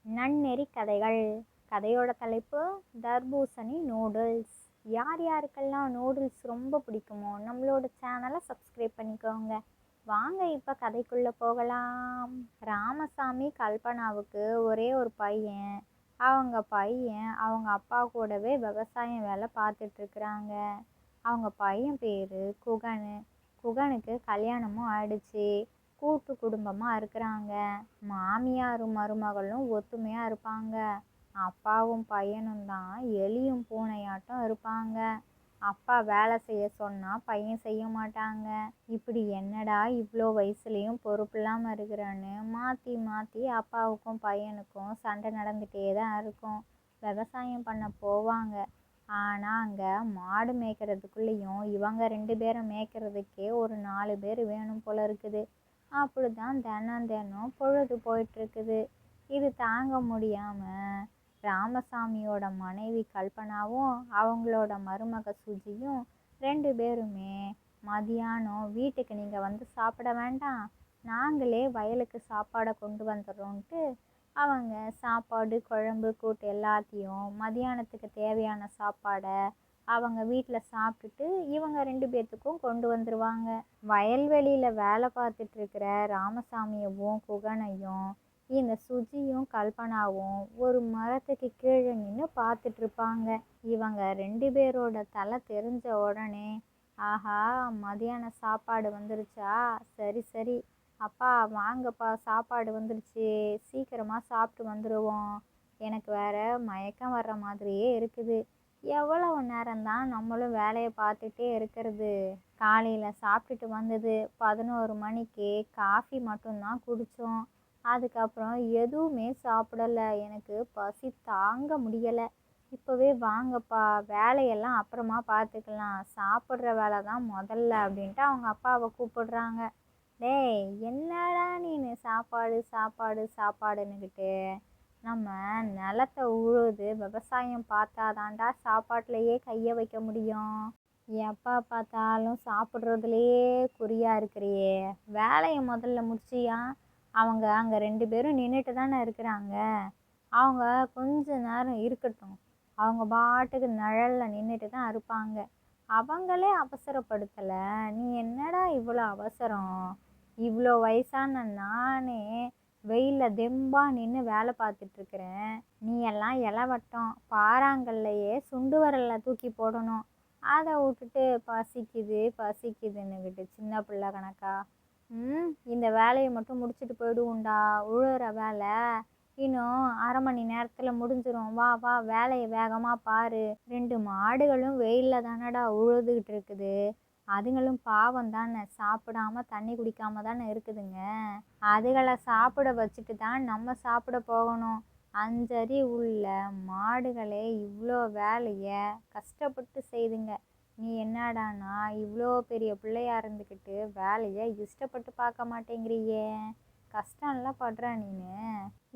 நன்னெறி கதைகள். கதையோட தலைப்பு தர்பூசணி நூடுல்ஸ். யார் யாருக்கெல்லாம் நூடுல்ஸ் ரொம்ப பிடிக்குமோ நம்மளோட சேனலை சப்ஸ்கிரைப் பண்ணிக்கோங்க. வாங்க இப்போ கதைக்குள்ளே போகலாம். ராமசாமி கல்பனாவுக்கு ஒரே ஒரு பையன். அவங்க அப்பா கூடவே விவசாயம் வேலை பார்த்துட்ருக்குறாங்க. அவங்க பையன் பேர் குகனுக்கு கல்யாணமும் ஆயிடுச்சு. கூட்டு குடும்பமாக இருக்கிறாங்க. மாமியாரும் மருமகளும் ஒத்துமையாக இருப்பாங்க. அப்பாவும் பையனும் தான் எலியும் பூனையாட்டம் இருப்பாங்க. அப்பா வேலை செய்ய சொன்னால் பையன் செய்ய மாட்டாங்க. இப்படி என்னடா இவ்வளோ வயசுலேயும் பொறுப்பு இல்லாமல் இருக்கிறான்னு மாற்றி மாற்றி அப்பாவுக்கும் பையனுக்கும் சண்டை நடந்துகிட்டே தான் இருக்கும். விவசாயம் பண்ண போவாங்க. ஆனால் அங்கே மாடு மேய்க்கிறதுக்குள்ளேயும் இவங்க 2 பேரை மேய்க்கிறதுக்கே ஒரு 4 பேர் வேணும் போல இருக்குது. அப்படி தான் தினம் பொழுது போயிட்டுருக்குது. இது தாங்க முடியாமல் ராமசாமியோட மனைவி கல்பனாவும் அவங்களோட மருமக சுஜியும் 2 பேருமே மதியானம் வீட்டுக்கு நீங்கள் வந்து சாப்பிட வேண்டாம், நாங்களே வயலுக்கு சாப்பாடை கொண்டு வந்துடுறோன்ட்டு அவங்க சாப்பாடு குழம்பு கூட்டு எல்லாத்தையும் மதியானத்துக்கு தேவையான சாப்பாடை அவங்க வீட்டில் சாப்பிட்டுட்டு இவங்க 2 பேர்த்துக்கும் கொண்டு வந்துடுவாங்க. வயல்வெளியில் வேலை பார்த்துட்ருக்கிற ராமசாமியவும் குகனையும் இந்த சுஜியும் கல்பனாவும் ஒரு மரத்துக்கு கீழே நின்று பார்த்துட்ருப்பாங்க. இவங்க 2 பேரோட தலை தெரிஞ்ச உடனே, ஆஹா மதியான சாப்பாடு வந்துருச்சா, சரி சரி அப்பா வாங்கப்பா சாப்பாடு வந்துருச்சு, சீக்கிரமாக சாப்பிட்டு வந்துடுவோம், எனக்கு வேற மயக்கம் வர்ற மாதிரியே இருக்குது, எவ்வளவு நேரம்தான் நம்மளும் வேலையை பார்த்துட்டே இருக்கிறது, காலையில் சாப்பிட்டுட்டு வந்தது 11 மணிக்கு காஃபி மட்டும்தான் குடித்தோம், அதுக்கப்புறம் எதுவுமே சாப்பிடலை, எனக்கு பசி தாங்க முடியலை, இப்போவே வாங்கப்பா வேலையெல்லாம் அப்புறமா பார்த்துக்கலாம், சாப்பிட்ற வேலை தான் முதல்ல அப்படின்ட்டு அவங்க அப்பாவை கூப்பிடுறாங்க. டேய் என்னடா நீனு சாப்பாடு சாப்பாடு சாப்பாடுன்னுக்கிட்டு, நம்ம நிலத்தை உழுது விவசாயம் பார்த்தாதாண்டா சாப்பாட்டிலையே கையை வைக்க முடியும், எப்போ பார்த்தாலும் சாப்பிட்றதுலையே குறியாக இருக்கிறியே, வேலையை முதல்ல முடிச்சியா. அவங்க அங்கே 2 பேரும் நின்றுட்டு தானே இருக்கிறாங்க, அவங்க கொஞ்ச நேரம் இருக்கட்டும், அவங்க பாட்டுக்கு நிழலில் நின்றுட்டு தான் இருப்பாங்க, அவங்களே அவசரப்படுத்தலை, நீ என்னடா இவ்வளோ அவசரம், இவ்வளோ வயசான நானே வெயிலில் தெம்பாக நின்று வேலை பார்த்துட்ருக்குறேன், நீ எல்லாம் இலவட்டம் பாறாங்கல்லையே சுண்டு வரலில் தூக்கி போடணும், அதை விட்டுட்டு பசிக்குதுன்னுக்கிட்டு சின்ன பிள்ளை கணக்கா, இந்த வேலையை மட்டும் முடிச்சுட்டு போயிடுவோண்டா, உழுற வேலை இன்னும் அரை மணி நேரத்தில் முடிஞ்சிடும், வா வா வேலையை வேகமாக பாரு, 2 மாடுகளும் வெயிலில் தானடா உழுதுகிட்டு இருக்குது, அதுங்களும் பாவம் தானே சாப்பிடாம தண்ணி குடிக்காம தானே இருக்குதுங்க, அதுகளை சாப்பிட வச்சுட்டு தான் நம்ம சாப்பிட போகணும், அஞ்சறி உள்ள மாடுகளே இவ்வளோ வேலையை கஷ்டப்பட்டு செய்துங்க, நீ என்னடானா இவ்வளோ பெரிய பிள்ளையா இருந்துக்கிட்டு வேலையை இஷ்டப்பட்டு பார்க்க மாட்டேங்கிறியே, கஷ்டம்லாம் படுற நீனு,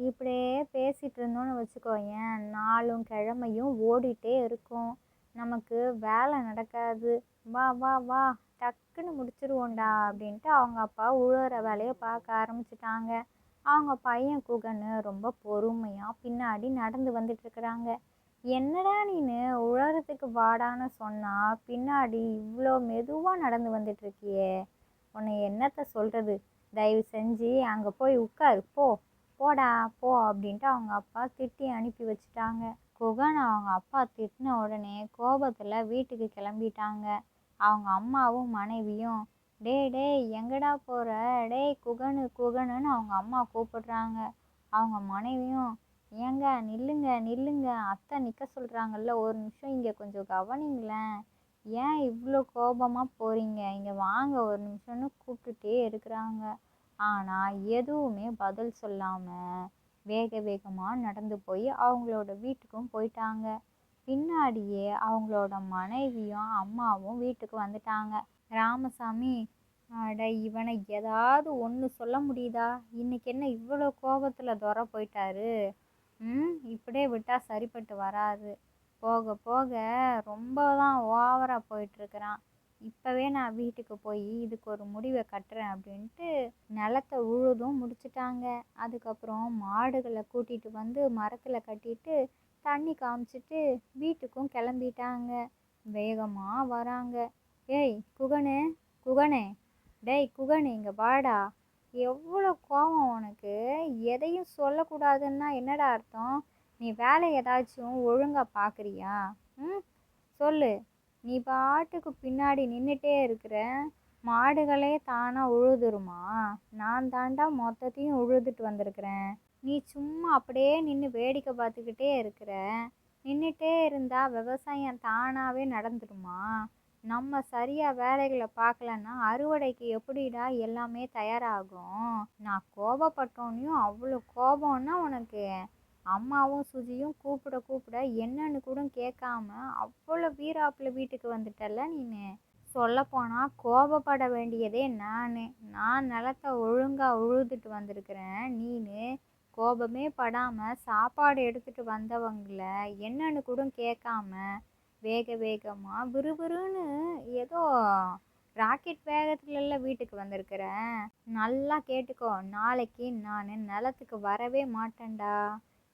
இப்படியே பேசிகிட்டு இருந்தோன்னு வச்சுக்கோயேன், நாளும் கிழமையும் ஓடிட்டே இருக்கும், நமக்கு வேலை நடக்காது, வா வா வா டக்குன்னு முடிச்சிருவோண்டா அப்படின்ட்டு அவங்க அப்பா உழுற வேலையை பார்க்க ஆரம்பிச்சிட்டாங்க. அவங்க பையன் குகன்னு ரொம்ப பொறுமையாக பின்னாடி நடந்து வந்துட்டுருக்குறாங்க. என்னடா நீனு உழறதுக்கு வாடான்னு சொன்னால் பின்னாடி இவ்வளோ மெதுவாக நடந்து வந்துட்டுருக்கியே, உன்னை என்னத்தை சொல்கிறது, தயவு செஞ்சு அங்கே போய் உட்காரு, போடா போ அப்படின்ட்டு அவங்க அப்பா திட்டி அனுப்பி வச்சுட்டாங்க. குகன் அவங்க அப்பா திட்டின உடனே கோபத்தில் வீட்டுக்கு கிளம்பிட்டாங்க. அவங்க அம்மாவும் மனைவியும், டேய் எங்கடா போகிற, டேய் குகனுன்னு அவங்க அம்மா கூப்பிடுறாங்க. அவங்க மனைவியும், ஏங்க நில்லுங்க அத்தை நிற்க சொல்கிறாங்கல்ல, ஒரு நிமிஷம் இங்கே கொஞ்சம் கவனிங்களேன், ஏன் இவ்வளோ கோபமாக போகிறீங்க, இங்கே வாங்க ஒரு நிமிஷம்னு கூப்பிட்டுட்டே இருக்கிறாங்க. ஆனால் எதுவுமே பதில் சொல்லாமல் வேகமாக நடந்து போய் அவங்களோட வீட்டுக்கும் போயிட்டாங்க. பின்னாடியே அவங்களோட மனைவியும் அம்மாவும் வீட்டுக்கு வந்துட்டாங்க. ராமசாமி, அட இவனை ஏதாவது ஒன்று சொல்ல முடியுதா, இன்னைக்கு என்ன இவ்வளோ கோபத்தில் துரை போயிட்டாரு, இப்படியே விட்டால் சரிப்பட்டு வராது, போக போக ரொம்ப தான் ஓவராக போயிட்டுருக்கிறான், இப்போவே நான் வீட்டுக்கு போய் இதுக்கு ஒரு முடிவை கட்டுறேன் அப்படின்ட்டு நிலத்தை உழுதும் முடிச்சிட்டாங்க. அதுக்கப்புறம் மாடுகளை கூட்டிகிட்டு வந்து மரத்தில் கட்டிட்டு தண்ணி காமிச்சிட்டு வீட்டுக்கும் கிளம்பிட்டாங்க. வேகமாக வராங்க. ஏய் குகனு, குகனே, டேய் குகனு இங்கே வாடா. எவ்வளோ கோவம் உனக்கு! எதையும் சொல்லக்கூடாதுன்னா என்னடா அர்த்தம்? நீ வேலை ஏதாச்சும் ஒழுங்காக பார்க்குறியா? ம், சொல்லு. நீ பாட்டுக்கு பின்னாடி நின்றுட்டே இருக்கிற. மாடுகளே தானாக உழுதுருமா? நான் தாண்டா மொத்தத்தையும் உழுதுட்டு வந்திருக்கிறேன். நீ சும்மா அப்படியே நின்று வேடிக்கை பார்த்துக்கிட்டே இருக்கிற. நின்றுட்டே இருந்தா விவசாயம் தானாகவே நடந்துடுமா? நம்ம சரியாக வேலைகளை பார்க்கலன்னா அறுவடைக்கு எப்படிடா எல்லாமே தயாராகும்? நான் கோபப்பட்டோன்னையும் அவ்வளோ கோபம்னா உனக்கு! அம்மாவும் சுஜியும் கூப்பிட கூப்பிட என்னன்னு கூட கேட்காம அவ்வளோ வீராப்பில் வீட்டுக்கு வந்துட்டல நீனு. சொல்லப்போனால் கோபப்பட வேண்டியதே நான் நிலத்தை ஒழுங்காக உழுதுட்டு வந்திருக்கிறேன். நீனு கோபமே படாமல் சாப்பாடு எடுத்துகிட்டு வந்தவங்கள என்னன்னு கூட கேட்காம வேக வேகமாக விறுவிறுன்னு ஏதோ ராக்கெட் வேகத்துலலாம் வீட்டுக்கு வந்திருக்கிறேன். நல்லா கேட்டுக்கோ, நாளைக்கு நான் நிலத்துக்கு வரவே மாட்டேன்டா.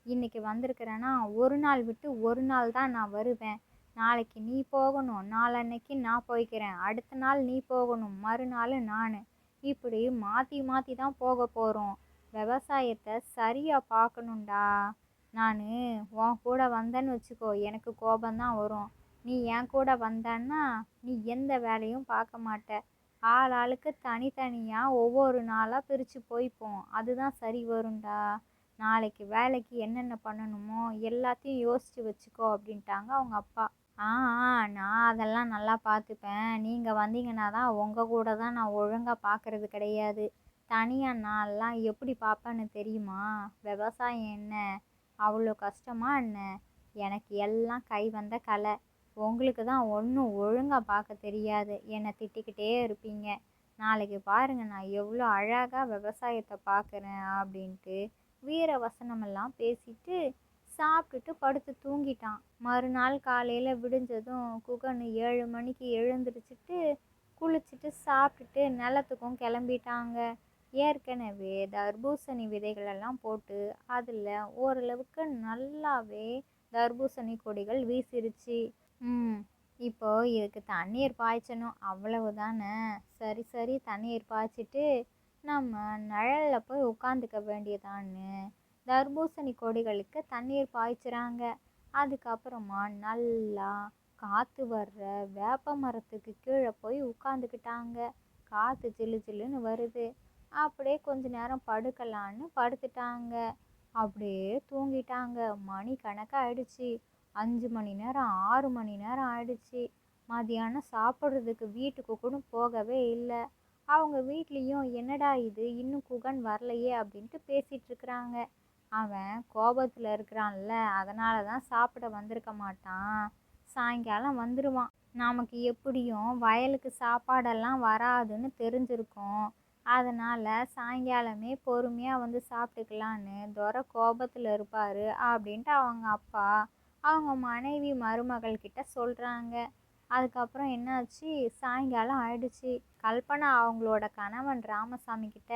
இன்னைக்கு வந்திருக்கிறேன்னா ஒரு நாள் விட்டு ஒரு நாள் தான் நான் வருவேன். நாளைக்கு நீ போகணும், நாளன்னைக்கு நான் போய்க்கிறேன், அடுத்த நாள் நீ போகணும், மறுநாள் நான். இப்படி மாற்றி மாற்றி தான் போக போகிறோம். விவசாயத்தை சரியாக பார்க்கணுண்டா. நான் உன் கூட வந்தேன்னு வச்சுக்கோ, எனக்கு கோபந்தான் வரும். நீ என் கூட வந்தன்னா நீ எந்த வேலையும் பார்க்க மாட்ட. ஆளுக்கு தனித்தனியாக ஒவ்வொரு நாளாக பிரித்து போய்ப்போம். அதுதான் சரி வரும்டா. நாளைக்கு வேலைக்கு என்னென்ன பண்ணணுமோ எல்லாத்தையும் யோசித்து வச்சுக்கோ அப்படின்ட்டாங்க அவங்க அப்பா. ஆ நான் அதெல்லாம் நல்லா பார்த்துப்பேன். நீங்கள் வந்தீங்கன்னா தான் உங்கள் கூட தான் நான் ஒழுங்காக பார்க்குறது கிடையாது. தனியாக நான்லாம் எப்படி பார்ப்பேன்னு தெரியுமா? விவசாயம் என்ன அவ்வளோ கஷ்டமா என்ன? எனக்கு எல்லாம் கை வந்த கலை. உங்களுக்கு தான் ஒன்றும் ஒழுங்காக பார்க்க தெரியாது. என்னை திட்டிக்கிட்டே இருப்பீங்க. நாளைக்கு பாருங்கள் நான் எவ்வளோ அழகாக விவசாயத்தை பார்க்குறேன் அப்படின்ட்டு வீர வசனமெல்லாம் பேசிட்டு சாப்பிட்டுட்டு படுத்து தூங்கிட்டான். மறுநாள் காலையில் விடிஞ்சதும் குகன் 7 மணிக்கு எழுந்திரிச்சிட்டு குளிச்சுட்டு சாப்பிட்டுட்டு நிலத்துக்கும் கிளம்பிட்டாங்க. ஏற்கனவே தர்பூசணி விதைகளெல்லாம் போட்டு அதில் ஓரளவுக்கு நல்லாவே தர்பூசணி கொடிகள் வீசிருச்சு. இப்போ இதுக்கு தண்ணீர் பாய்ச்சணும், அவ்வளவுதானே. சரி சரி, தண்ணீர் பாய்ச்சிட்டு நம்ம நிழலில் போய் உட்காந்துக்க வேண்டியதான்னு தர்பூசணி கொடிகளுக்கு தண்ணீர் பாய்ச்சுறாங்க. அதுக்கப்புறமா நல்லா காற்று வர்ற வேப்ப மரத்துக்கு கீழே போய் உட்காந்துக்கிட்டாங்க. காற்று ஜில்லு ஜில்லுன்னு வருது. அப்படியே கொஞ்ச நேரம் படுக்கலான்னு படுத்துட்டாங்க. அப்படியே தூங்கிட்டாங்க. மணி கணக்காக ஆயிடுச்சு. 5 மணி நேரம் 6 மணி நேரம் ஆயிடுச்சு. மதியானம் சாப்பிட்றதுக்கு வீட்டுக்கு கூட போகவே இல்லை. அவங்க வீட்லேயும் என்னடா இது இன்னும் குகன் வரலையே அப்படின்ட்டு பேசிகிட்டு இருக்கிறாங்க. அவன் கோபத்தில் இருக்கிறான்ல, அதனால தான் சாப்பிட வந்திருக்க மாட்டான். சாயங்காலம் வந்துடுவான். நமக்கு எப்படியும் வயலுக்கு சாப்பாடெல்லாம் வராதுன்னு தெரிஞ்சிருக்கும். அதனால் சாயங்காலமே பொறுமையாக வந்து சாப்பிட்டுக்கலான்னு துரை கோபத்தில் இருப்பார் அப்படின்ட்டு அவங்க அப்பா அவங்க மனைவி மருமகள் கிட்ட சொல்கிறாங்க. அதுக்கப்புறம் என்னாச்சு, சாயங்காலம் ஆயிடுச்சு. கல்பனா அவங்களோட கணவன் ராமசாமி கிட்ட,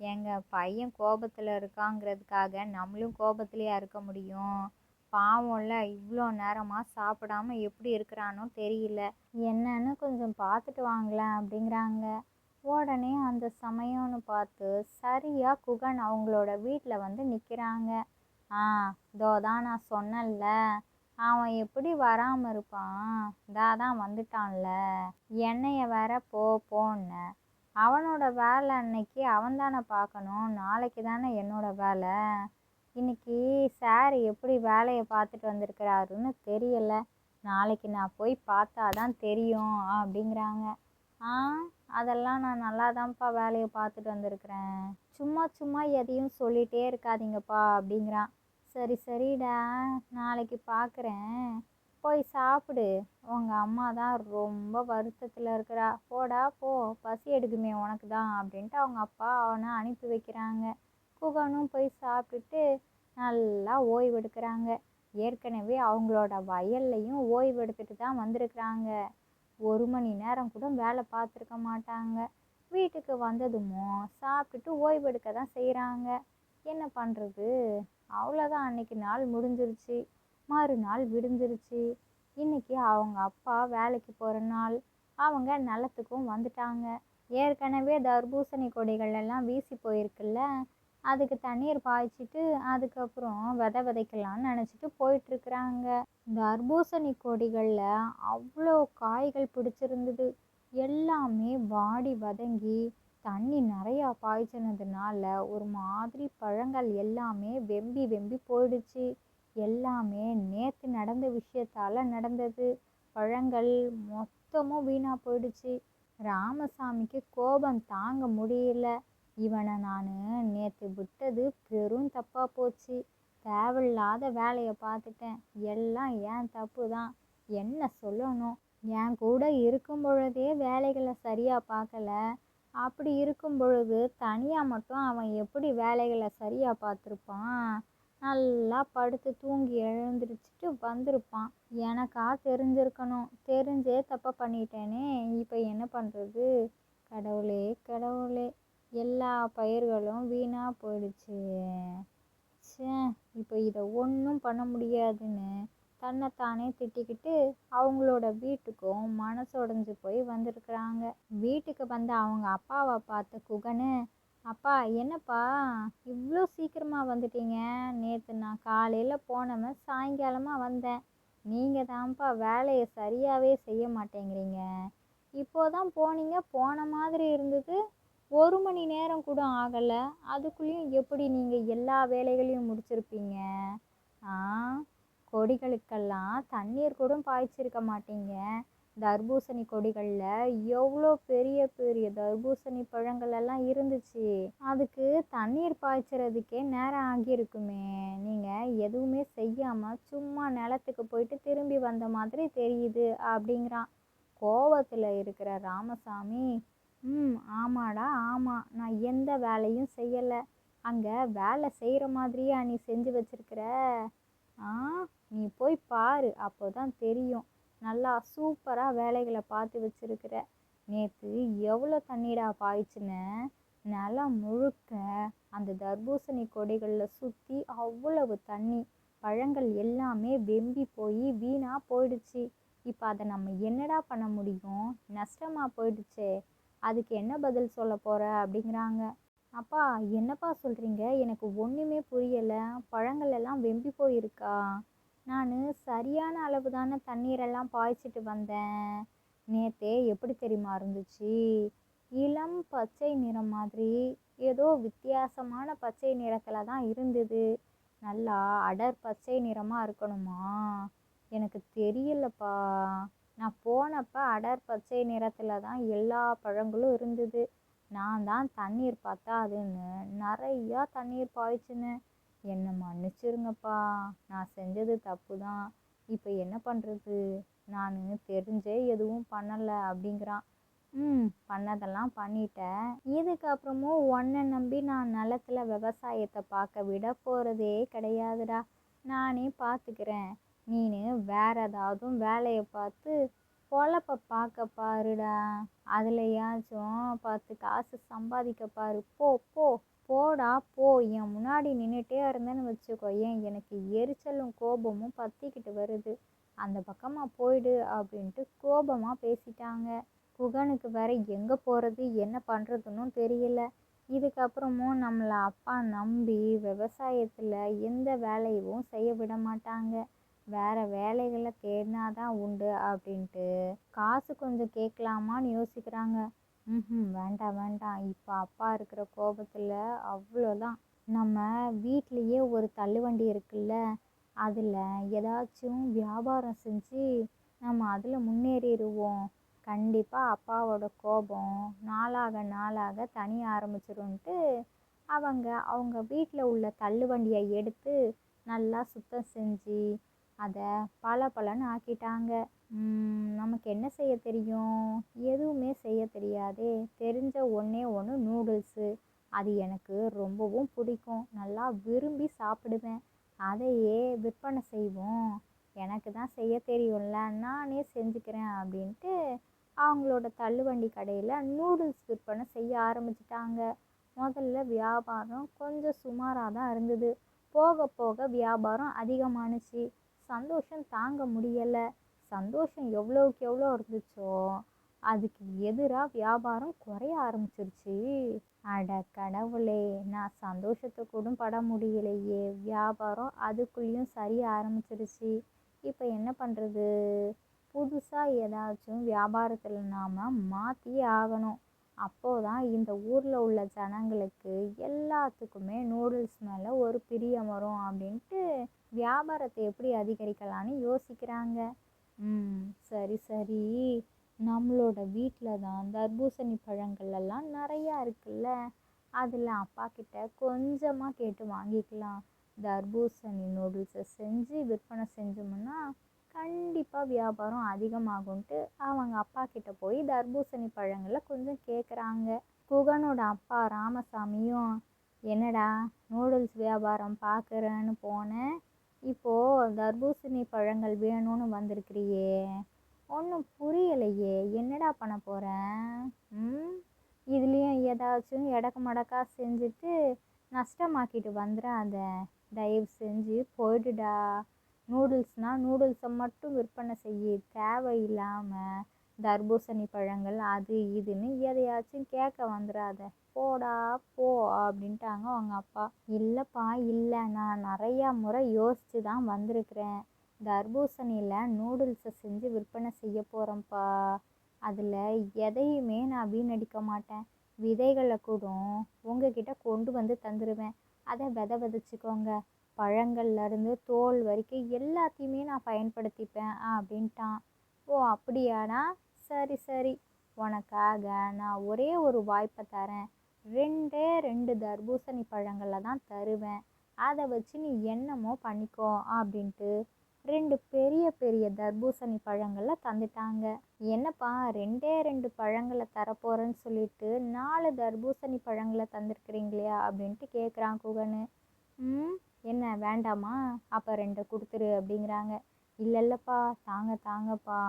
எங்கள் பையன் கோபத்தில் இருக்காங்கிறதுக்காக நம்மளும் கோபத்துலையா இருக்க முடியும்? பாவம்ல, இவ்வளோ நேரமாக சாப்பிடாம எப்படி இருக்கிறானோ தெரியல, என்னன்னு கொஞ்சம் பார்த்துட்டு வாங்களேன் அப்படிங்கிறாங்க. உடனே அந்த சமயம்னு பார்த்து சரியாக குகன் அவங்களோட வீட்டில் வந்து நிற்கிறாங்க. தான் நான் சொன்னேன்ல, அவன் எப்படி வராமல் இருப்பான்? தான் வந்துட்டான்ல. என்னைய வேற போன்னு. அவனோட வேலை அன்னைக்கு அவன் தானே பார்க்கணும், நாளைக்கு தானே என்னோட வேலை. இன்னைக்கு சார் எப்படி வேலையை பார்த்துட்டு வந்திருக்கிறாருன்னு தெரியலை. நாளைக்கு நான் போய் பார்த்தா தான் தெரியும் அப்படிங்கிறாங்க. அதெல்லாம் நான் நல்லா தான்ப்பா வேலையை பார்த்துட்டு வந்திருக்கிறேன். சும்மா சும்மா எதையும் சொல்லிகிட்டே இருக்காதீங்கப்பா அப்படிங்கிறான். சரி சரிடா, நாளைக்கு பார்க்குறேன், போய் சாப்பிடு. உங்கள் அம்மா தான் ரொம்ப வருத்தத்தில் இருக்கிறா. போடா போ, பசி எடுக்குமே உனக்கு தான் அப்படின்ட்டு அவங்க அப்பா அவனை அனுப்பி வைக்கிறாங்க. குகனும் போய் சாப்பிட்டுட்டு நல்லா ஓய்வு எடுக்கிறாங்க. ஏற்கனவே அவங்களோட வயல்லையும் ஓய்வு எடுத்துட்டு தான் வந்திருக்கிறாங்க. 1 மணி நேரம் கூட வேலை பார்த்துருக்க மாட்டாங்க. வீட்டுக்கு வந்ததுமோ சாப்பிட்டுட்டு ஓய்வெடுக்க தான் செய்கிறாங்க. என்ன பண்ணுறது? அவ்வளோதான், அன்னைக்கு நாள் முடிஞ்சிருச்சு. மறுநாள் விடிஞ்சிருச்சு. இன்னைக்கு அவங்க அப்பா வேலைக்கு போகிற நாள். அவங்க நிலத்துக்கும் வந்துட்டாங்க. ஏற்கனவே தர்பூசணி கொடிகள் எல்லாம் வீசி போயிருக்குல்ல, அதுக்கு தண்ணீர் பாய்ச்சிட்டு அதுக்கப்புறம் விதைக்கலான்னு நினச்சிட்டு போயிட்டுருக்குறாங்க. தர்பூசணி கொடிகளில் அவ்வளோ காய்கள் பிடிச்சிருந்தது. எல்லாமே வாடி வதங்கி தண்ணி நிறையா பாய்ச்சினதுனால ஒரு மாதிரி பழங்கள் எல்லாமே வெம்பி வெம்பி போயிடுச்சு. எல்லாமே நேற்று நடந்த விஷயத்தால் நடந்தது. பழங்கள் மொத்தமும் வீணாக போயிடுச்சு. ராமசாமிக்கு கோபம் தாங்க முடியல. இவனை நான் நேற்று விட்டது பெரும் தப்பாக போச்சு. தேவையில்லாத வேலையை பார்த்துட்டேன். எல்லாம் ஏன் தப்பு தான். என்ன சொல்லணும்? என் கூட இருக்கும் பொழுதே வேலைகளை சரியாக பார்க்கல. அப்படி இருக்கும் பொழுது தனியாக மட்டும் அவன் எப்படி வேலைகளை சரியாக பார்த்துருப்பான்? நல்லா படுத்து தூங்கி எழுந்திரிச்சிட்டு வந்திருப்பான். எனக்கா தெரிஞ்சிருக்கணும். தெரிஞ்சே தப்பை பண்ணிட்டேனே. இப்போ என்ன பண்ணுறது? கடவுளே கடவுளே, எல்லா பயிர்களும் வீணாக போயிடுச்சு. ச்சே, இப்போ இதை ஒன்றும் பண்ண முடியாதுன்னு தன்னைத்தானே திட்டிக்கிட்டு அவங்களோட வீட்டுக்கும் மனசொடைஞ்சு போய் வந்திருக்கிறாங்க. வீட்டுக்கு வந்த அவங்க அப்பாவை பார்த்த குகனு, அப்பா என்னப்பா இவ்வளோ சீக்கிரமாக வந்துட்டீங்க? நேற்று நான் காலையில் போனவன் சாயங்காலமாக வந்தேன். நீங்கள் தான்ப்பா வேலையை சரியாகவே செய்ய மாட்டேங்கிறீங்க. இப்போதான் போனீங்க, போன மாதிரி இருந்தது. 1 மணி நேரம் கூட ஆகலை. அதுக்குள்ளேயும் எப்படி நீங்கள் எல்லா வேலைகளையும் முடிச்சிருப்பீங்க? ஆ, கொடிகளுக்கெல்லாம் தண்ணீர் கூட பாய்ச்சிருக்க மாட்டீங்க. தர்பூசணி கொடிகளில் எவ்வளோ பெரிய பெரிய தர்பூசணி பழங்கள் எல்லாம் இருந்துச்சு. அதுக்கு தண்ணீர் பாய்ச்சறதுக்கே நேரம் ஆகியிருக்குமே. நீங்கள் எதுவுமே செய்யாமல் சும்மா நிலத்துக்கு போயிட்டு திரும்பி வந்த மாதிரி தெரியுது அப்படிங்கிறான். கோவத்தில் இருக்கிற ராமசாமி, ஆமாடா ஆமாம், நான் எந்த வேலையும் செய்யலை. அங்கே வேலை செய்கிற மாதிரியே நீ செஞ்சு வச்சிருக்கிற. நீ போய் பாரு, அப்போ தான் தெரியும். நல்லா சூப்பராக வேலைகளை பார்த்து வச்சிருக்கிற. நேற்று எவ்வளோ தண்ணீரா பாய்ச்சுன்னு. நிலம் முழுக்க அந்த தர்பூசணி கொடிகளில் சுற்றி அவ்வளவு தண்ணி. பழங்கள் எல்லாமே வெம்பி போய் வீணாக போயிடுச்சு. இப்போ அதை நம்ம என்னடா பண்ண முடியும்? நஷ்டமாக போயிடுச்சே. அதுக்கு என்ன பதில் சொல்ல போகிற அப்படிங்கிறாங்க. அப்பா என்னப்பா சொல்கிறீங்க? எனக்கு ஒன்றுமே புரியலை. பழங்கள் எல்லாம் வெம்பி போயிருக்கா? நான் சரியான அளவு தானே தண்ணீரெல்லாம் பாய்ச்சிட்டு வந்தேன். நேற்றே எப்படி தெரியுமா இருந்துச்சு? இளம் பச்சை நிறம் மாதிரி, ஏதோ வித்தியாசமான பச்சை நிறத்தில் தான் இருந்தது. நல்லா அடர் பச்சை நிறமாக இருக்கணுமா? எனக்கு தெரியலப்பா. நான் போனப்போ அடர் பச்சை நிறத்தில் தான் எல்லா பழங்களும் இருந்தது. நான் தான் தண்ணீர் பத்தாதுன்னு நிறையா தண்ணீர் பாய்ச்சினேன். என்னை மன்னிச்சிருங்கப்பா. நான் செஞ்சது தப்பு தான். இப்போ என்ன பண்ணுறது? நான் தெரிஞ்சே எதுவும் பண்ணலை அப்படிங்கிறான். பண்ணதெல்லாம் பண்ணிட்டேன். இதுக்கப்புறமும் உன்னை நம்பி நான் நிலத்தில் விவசாயத்தை பார்க்க விட போகிறதே கிடையாதுடா. நானே பார்த்துக்கிறேன். நீனு வேற ஏதாவது வேலையை பார்த்து பொழப்ப பார்க்க பாருடா. அதுலையாச்சும் 10 காசு சம்பாதிக்க பாரு. போ போ போடா போ. என் முன்னாடி நின்றுட்டே இருந்தேன்னு வச்சுக்கோ, எனக்கு எரிச்சலும் கோபமும் பற்றிக்கிட்டு வருது. அந்த பக்கமாக போயிடு அப்படின்ட்டு கோபமாக பேசிட்டாங்க. குகனுக்கு வேற எங்கே போகிறது என்ன பண்ணுறதுன்னு தெரியல. இதுக்கப்புறமும் நம்மளை அப்பா நம்பி விவசாயத்தில் எந்த வேலையும் செய்ய விட மாட்டாங்க. வேறு வேலைகளை தேடினாதான் உண்டு அப்படின்ட்டு காசு கொஞ்சம் கேட்கலாமான்னு யோசிக்கிறாங்க. வேண்டாம் வேண்டாம், இப்போ அப்பா இருக்கிற கோபத்தில் அவ்வளோதான். நம்ம வீட்லேயே ஒரு தள்ளுவண்டி இருக்குல்ல, அதில் ஏதாச்சும் வியாபாரம் செஞ்சு நம்ம அதில் முன்னேறிடுவோம். கண்டிப்பாக அப்பாவோட கோபம் நாளாக நாளாக தனிய ஆரம்பிச்சிரும்ன்ட்டு அவங்க வீட்டில் உள்ள தள்ளுவண்டியை எடுத்து நல்லா சுத்தம் செஞ்சு அதை பளபளன்னு ஆக்கிட்டாங்க. நமக்கு என்ன செய்ய தெரியும்? எதுவுமே செய்ய தெரியாதே. தெரிஞ்ச ஒன்றே ஒன்று நூடுல்ஸு. அது எனக்கு ரொம்பவும் பிடிக்கும். நல்லா விரும்பி சாப்பிடுவேன். அதையே விற்பனை செய்வோம். எனக்கு தான் செய்ய தெரியும்ல, நானே செஞ்சுக்கிறேன் அப்படின்ட்டு அவங்களோட தள்ளுவண்டி கடையில் நூடுல்ஸ் விற்பனை செய்ய ஆரம்பிச்சிட்டாங்க. முதல்ல வியாபாரம் கொஞ்சம் சுமாராக தான் இருந்தது. போக போக வியாபாரம் அதிகமானுச்சு. சந்தோஷம் தாங்க முடியலை. சந்தோஷம் எவ்வளோக்கு எவ்வளோ இருந்துச்சோ அதுக்கு எதிராக வியாபாரம் குறைய ஆரம்பிச்சிருச்சு. அட கடவுளே, நான் சந்தோஷத்தை கூட பட முடியலையே. வியாபாரம் அதுக்குள்ளேயும் சரிய ஆரம்பிச்சிருச்சு. இப்போ என்ன பண்ணுறது? புதுசாக ஏதாச்சும் வியாபாரத்தில் நாம் மாற்றியே ஆகணும். அப்போதான் இந்த ஊரில் உள்ள ஜனங்களுக்கு எல்லாத்துக்குமே நூடுல்ஸ் மேலே ஒரு பிரியம் வரும் அப்படின்ட்டு வியாபாரத்தை எப்படி அதிகரிக்கலான்னு யோசிக்கிறாங்க. சரி சரி, நம்மளோட வீட்டில் தான் தர்பூசணி பழங்கள் எல்லாம் நிறையா இருக்குல்ல, அதில் அப்பா கிட்ட கொஞ்சமாக கேட்டு வாங்கிக்கலாம். தர்பூசணி நூடுல்ஸை செஞ்சு விற்பனை செஞ்சோம்னா கண்டிப்பாக வியாபாரம் அதிகமாகும்ன்ட்டு அவங்க அப்பா கிட்ட போய் தர்பூசணி பழங்களை கொஞ்சம் கேட்குறாங்க. குகனோட அப்பா ராமசாமியும், என்னடா நூடுல்ஸ் வியாபாரம் பார்க்குறேன்னு போனேன், இப்போது தர்பூசணி பழங்கள் வேணும்னு வந்திருக்கிறியே, ஒன்றும் புரியலையே, என்னடா பண்ண போகிறேன்? இதுலேயும் ஏதாச்சும் எடக்கு மடக்கா செஞ்சுட்டு நஷ்டமாக்கிட்டு வந்துடாத, தயவு செஞ்சு போயிடுடா. நூடுல்ஸ்னால் நூடுல்ஸை மட்டும் விற்பனை செய்ய, தேவையில்லாமல் தர்பூசணி பழங்கள் அது இதுன்னு எதையாச்சும் கேட்க வந்துடாத, போடா போ அப்படின்ட்டாங்க அவங்க அப்பா. இல்லைப்பா இல்லை, நான் நிறையா முறை யோசித்து தான் வந்திருக்கிறேன். தர்பூசணியில் நூடுல்ஸை செஞ்சு விற்பனை செய்ய போகிறேன்ப்பா. அதில் எதையுமே நான் வீணடிக்க மாட்டேன். விதைகளை கூட உங்ககிட்ட கொண்டு வந்து தந்துடுவேன். அதை விதைச்சிக்கோங்க. பழங்கள்லேருந்து தோல் வரைக்கும் எல்லாத்தையுமே நான் பயன்படுத்திப்பேன் அப்படின்ட்டான். ஓ அப்படியாடா, சரி சரி, உனக்காக நான் ஒரே ஒரு வாய்ப்பை தரேன். 2 தர்பூசணி பழங்களை தான் தருவேன். அதை வச்சு நீ என்னமோ பண்ணிக்கோ அப்படின்ட்டு 2 பெரிய பெரிய தர்பூசணி பழங்களை தந்துட்டாங்க. என்னப்பா 2 பழங்களை தரப்போகிறேன்னு சொல்லிட்டு 4 தர்பூசணி பழங்களை தந்துருக்குறீங்களே அப்படின்ட்டு கேட்குறான் குகனு. என்ன வேண்டாமா? அப்போ 2 கொடுத்துரு அப்படிங்கிறாங்க. இல்லைப்பா, தாங்கப்பா,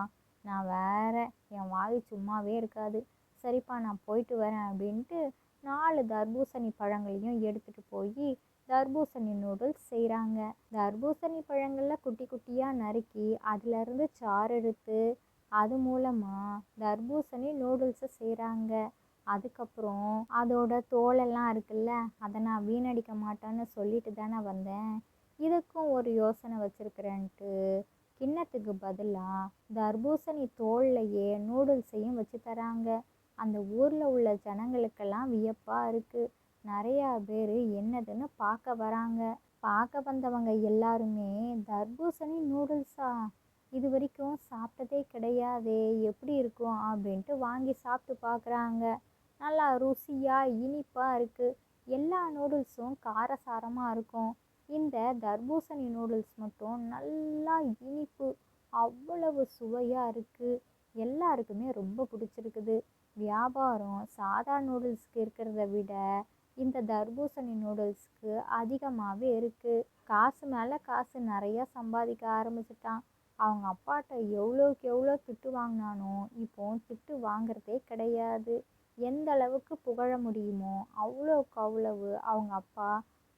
நான் வேற, என் வாய் சும்மாவே இருக்காது. சரிப்பா, நான் போயிட்டு வரேன் அப்படின்ட்டு 4 தர்பூசணி பழங்களையும் எடுத்துகிட்டு போய் தர்பூசணி நூடுல்ஸ் செய்கிறாங்க. தர்பூசணி பழங்களில் குட்டி குட்டியாக நறுக்கி அதிலிருந்து சாறு எடுத்து அது மூலமாக தர்பூசணி நூடுல்ஸை செய்கிறாங்க. அதுக்கப்புறம் அதோட தோலெல்லாம் இருக்குல்ல, அதை நான் வீணடிக்க மாட்டேன்னு சொல்லிட்டு தானே வந்தேன். இதுக்கும் ஒரு யோசனை வச்சுருக்கிறேன்ட்டு கிண்ணத்துக்கு பதிலாக தர்பூசணி தோல்லையே நூடுல்ஸையும் வச்சு தராங்க. அந்த ஊரில் உள்ள ஜனங்களுக்கெல்லாம் வியப்பாக இருக்குது. நிறையா பேர் என்னதுன்னு பார்க்க வராங்க. பார்க்க வந்தவங்க எல்லாருமே தர்பூசணி நூடுல்ஸா, இது வரைக்கும் சாப்பிட்டதே கிடையாதே, எப்படி இருக்கும் அப்படின்ட்டு வாங்கி சாப்பிட்டு பார்க்குறாங்க. நல்லா ருசியாக இனிப்பாக இருக்குது. எல்லா நூடுல்ஸும் காரசாரமாக இருக்கும். இந்த தர்பூசணி நூடுல்ஸ் மட்டும் நல்லா இனிப்பு, அவ்வளவு சுவையாக இருக்குது. எல்லாருக்குமே ரொம்ப பிடிச்சிருக்குது. வியாபாரம் சாதா நூடுல்ஸ்க்கு இருக்கிறத விட இந்த தர்பூசணி நூடுல்ஸ்க்கு அதிகமாகவே இருக்குது. காசு மேலே காசு நிறையா சம்பாதிக்க ஆரம்பிச்சிட்டான். அவங்க அப்பாட்ட எவ்வளோக்கு எவ்வளோ திட்டு வாங்கினானோ இப்போ திட்டு வாங்கிறதே கிடையாது. எந்த அளவுக்கு புகழ முடியுமோ அவ்வளோக்கு அவ்வளவு அவங்க அப்பா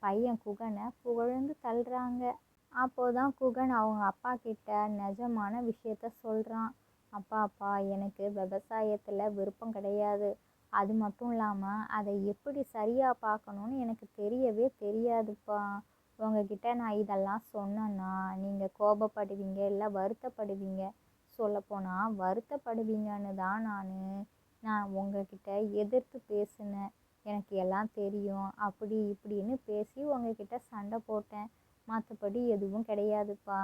பையன் குகனை புகழ்ந்து தள்ளுறாங்க. அப்போதான் குகன் அவங்க அப்பா கிட்ட நிஜமான விஷயத்த சொல்கிறான். அப்பா, எனக்கு விவசாயத்தில் விருப்பம் கிடையாது. அது மட்டும் இல்லாமல் அதை எப்படி சரியாக பார்க்கணுன்னு எனக்கு தெரியவே தெரியாதுப்பா. உங்ககிட்ட நான் இதெல்லாம் சொன்னேன்னா நீங்கள் கோபப்படுவீங்க, இல்லை வருத்தப்படுவீங்க. சொல்லப்போனால் வருத்தப்படுவீங்கன்னு தான் நான் உங்ககிட்ட எதிர்த்து பேசினேன். எனக்கு எல்லாம் தெரியும் அப்படி இப்படின்னு பேசி உங்ககிட்ட சண்டை போட்டேன். மற்றபடி எதுவும் கிடையாதுப்பா.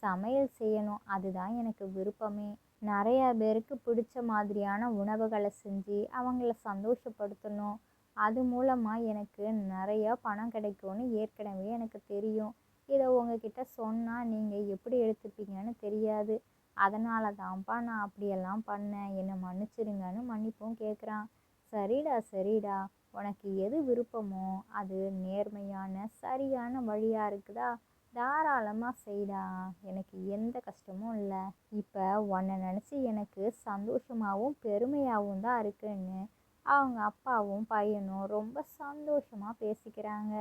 சமையல் செய்யணும், அதுதான் எனக்கு விருப்பமே. நிறையா பேருக்கு பிடிச்ச மாதிரியான உணவுகளை செஞ்சு அவங்கள சந்தோஷப்படுத்தணும். அது மூலமாக எனக்கு நிறையா பணம் கிடைக்கும்னு ஏற்கனவே எனக்கு தெரியும். இதை உங்ககிட்ட சொன்னால் நீங்கள் எப்படி எடுத்துப்பீங்கன்னு தெரியாது. அதனால தான்ப்பா நான் அப்படியெல்லாம் பண்ணேன், என்னை மன்னிச்சிடுங்கன்னு மன்னிப்பும் கேட்குறான். சரிடா, உனக்கு எது விருப்பமோ அது நேர்மையான சரியான வழியாக இருக்குதா, தாராளமாக செய்டா, எனக்கு எந்த கஷ்டமும் இல்லை. இப்போ உன்னை நினச்சி எனக்கு சந்தோஷமாகவும் பெருமையாகவும் தான் இருக்குன்னு அவங்க அப்பாவும் பையனும் ரொம்ப சந்தோஷமாக பேசிக்கிறாங்க.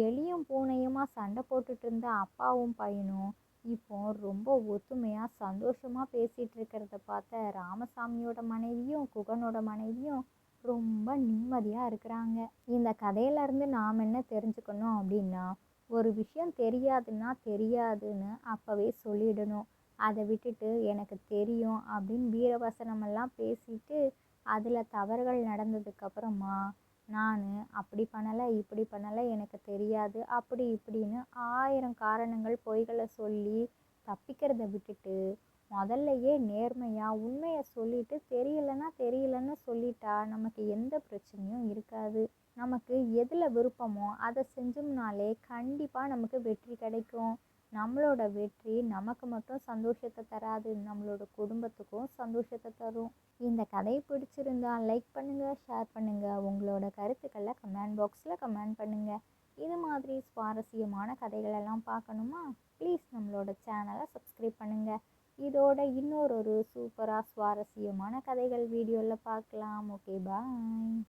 எலியும் பூனையுமா சண்டை போட்டுட்டு இருந்த அப்பாவும் பையனும் இப்போ ரொம்ப ஒத்துமையாக சந்தோஷமாக பேசிகிட்டு இருக்கிறத பார்த்த ராமசாமியோட மனைவியும் குகனோட மனைவியும் ரொம்ப நிம்மதியாக இருக்கிறாங்க. இந்த கதையிலேருந்து நாம் என்ன தெரிஞ்சுக்கணும் அப்படின்னா, ஒரு விஷயம் தெரியாதுன்னா தெரியாதுன்னு அப்போவே சொல்லிடணும். அதை விட்டுட்டு எனக்கு தெரியும் அப்படின்னு வீரவசனமெல்லாம் பேசிட்டு அதில் தவறுகள் நடந்ததுக்கப்புறமா நான் அப்படி பண்ணலை இப்படி பண்ணலை எனக்கு தெரியாது அப்படி இப்படின்னு 1000 காரணங்கள் பொய்களை சொல்லி தப்பிக்கிறத விட்டுட்டு முதல்லையே நேர்மையாக உண்மையை சொல்லிட்டு தெரியலைன்னா தெரியலன்னு சொல்லிட்டா நமக்கு எந்த பிரச்சனையும் இருக்காது. நமக்கு எதில் விருப்பமோ அதை செஞ்சோம்னாலே கண்டிப்பாக நமக்கு வெற்றி கிடைக்கும். நம்மளோட வெற்றி நமக்கு மட்டும் சந்தோஷத்தை தராது, நம்மளோட குடும்பத்துக்கும் சந்தோஷத்தை தரும். இந்த கதை பிடிச்சிருந்தா லைக் பண்ணுங்கள், ஷேர் பண்ணுங்கள், உங்களோட கருத்துக்களை கமெண்ட் பாக்ஸில் கமெண்ட் பண்ணுங்கள். இது மாதிரி சுவாரஸ்யமான கதைகளெல்லாம் பார்க்கணுமா? ப்ளீஸ் நம்மளோட சேனலை சப்ஸ்கிரைப் பண்ணுங்கள். இதோட இன்னொரு சூப்பராக சுவாரஸ்யமான கதைகள் வீடியோவில் பார்க்கலாம். ஓகே, பாய்.